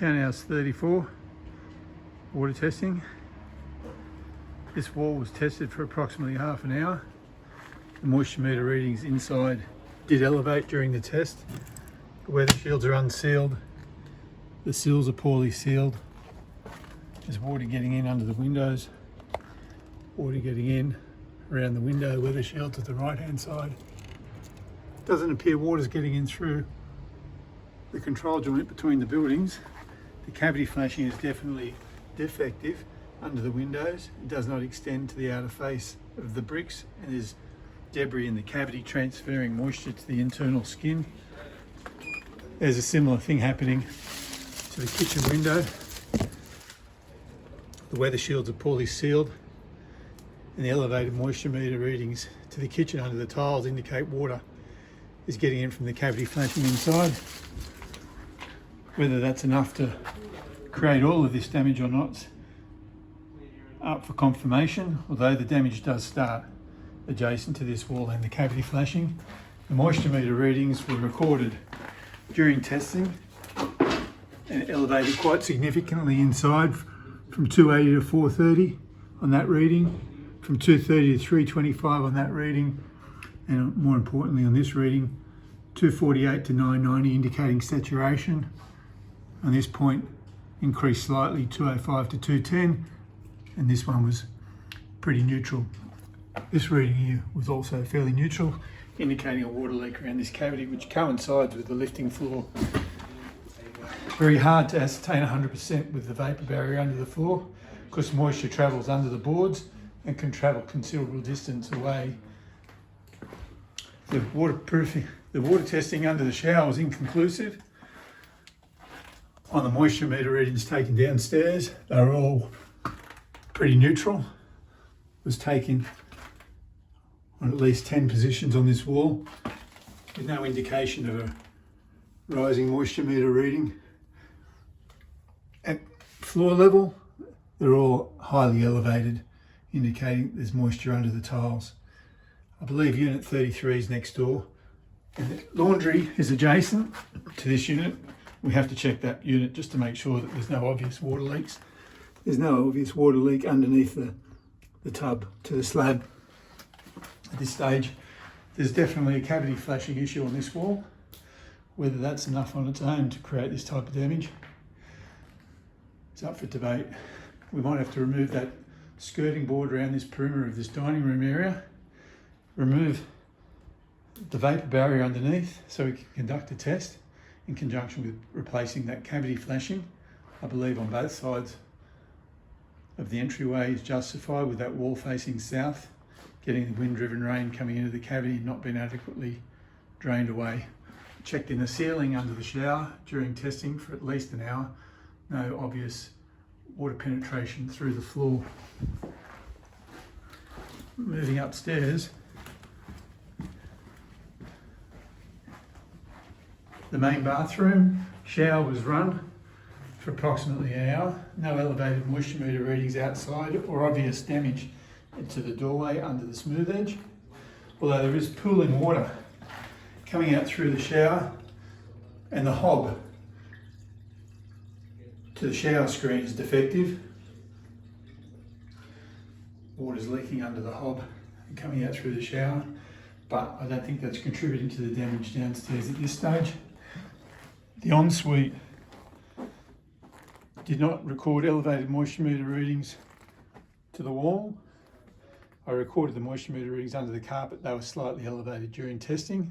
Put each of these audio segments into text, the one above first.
Townhouse 34, water testing. This wall was tested for approximately half an hour. The moisture meter readings inside did elevate during the test. The weather shields are unsealed. The sills are poorly sealed. There's water getting in under the windows. Water getting in around the window weather shield to the right hand side. Doesn't appear water's getting in through the control joint between the buildings. The cavity flashing is definitely defective under the windows. It does not extend to the outer face of the bricks, and there's debris in the cavity transferring moisture to the internal skin. There's a similar thing happening to the kitchen window. The weather shields are poorly sealed, and the elevated moisture meter readings to the kitchen under the tiles indicate water is getting in from the cavity flashing inside. Whether that's enough to create all of this damage or not, up for confirmation, although the damage does start adjacent to this wall and the cavity flashing. The moisture meter readings were recorded during testing and elevated quite significantly inside from 280 to 430 on that reading, from 230 to 325 on that reading, and more importantly on this reading, 248 to 990 indicating saturation. On this point increased slightly, 205 to 210, and this one was pretty neutral. This reading here was also fairly neutral, indicating a water leak around this cavity, which coincides with the lifting floor. Very hard to ascertain 100% with the vapour barrier under the floor, because moisture travels under the boards and can travel considerable distance away. The water testing under the shower was inconclusive. On the moisture meter readings taken downstairs, they were all pretty neutral. It was taken on at least 10 positions on this wall, with no indication of a rising moisture meter reading. At floor level, they're all highly elevated, indicating there's moisture under the tiles. I believe unit 33 is next door, and the laundry is adjacent to this unit. We have to check that unit just to make sure that there's no obvious water leaks. There's no obvious water leak underneath the tub to the slab. At this stage, there's definitely a cavity flashing issue on this wall. Whether that's enough on its own to create this type of damage, it's up for debate. We might have to remove that skirting board around this perimeter of this dining room area, remove the vapour barrier underneath so we can conduct a test in conjunction with replacing that cavity flashing. I believe on both sides of the entryway is justified, with that wall facing south, getting the wind-driven rain coming into the cavity and not being adequately drained away. Checked in the ceiling under the shower during testing for at least an hour. No obvious water penetration through the floor. Moving upstairs, the main bathroom shower was run for approximately an hour. No elevated moisture meter readings outside or obvious damage to the doorway under the smooth edge, although there is pooling water coming out through the shower, and the hob to the shower screen is defective. Water's leaking under the hob and coming out through the shower, but I don't think that's contributing to the damage downstairs at this stage. The ensuite did not record elevated moisture meter readings to the wall. I recorded the moisture meter readings under the carpet. They were slightly elevated during testing,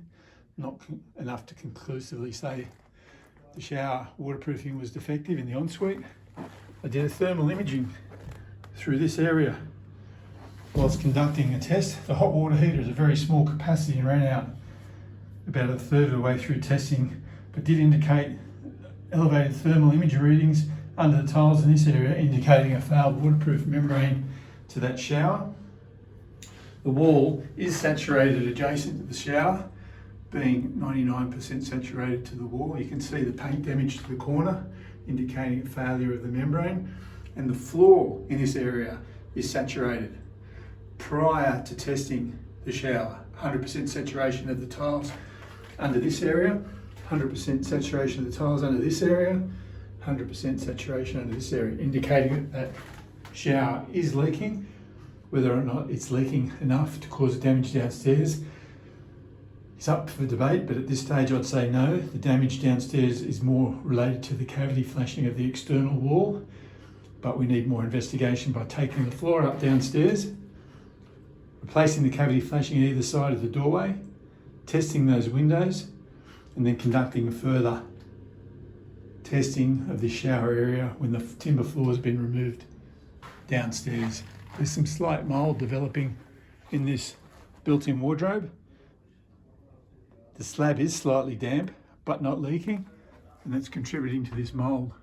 not enough to conclusively say the shower waterproofing was defective in the ensuite. I did a thermal imaging through this area whilst conducting a test. The hot water heater is a very small capacity and ran out about a third of the way through testing, but did indicate elevated thermal imagery readings under the tiles in this area, indicating a failed waterproof membrane to that shower. The wall is saturated adjacent to the shower, being 99% saturated to the wall. You can see the paint damage to the corner, indicating a failure of the membrane. And the floor in this area is saturated. Prior to testing the shower, 100% saturation of the tiles under this area, 100% saturation of the tiles under this area, 100% saturation under this area, indicating that shower is leaking. Whether or not it's leaking enough to cause damage downstairs is up for debate, but at this stage I'd say no. The damage downstairs is more related to the cavity flashing of the external wall, but we need more investigation by taking the floor up downstairs, replacing the cavity flashing either side of the doorway, testing those windows, and then conducting further testing of the shower area when the timber floor has been removed downstairs. There's some slight mould developing in this built-in wardrobe. The slab is slightly damp but not leaking, and that's contributing to this mould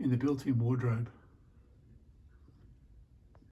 in the built-in wardrobe.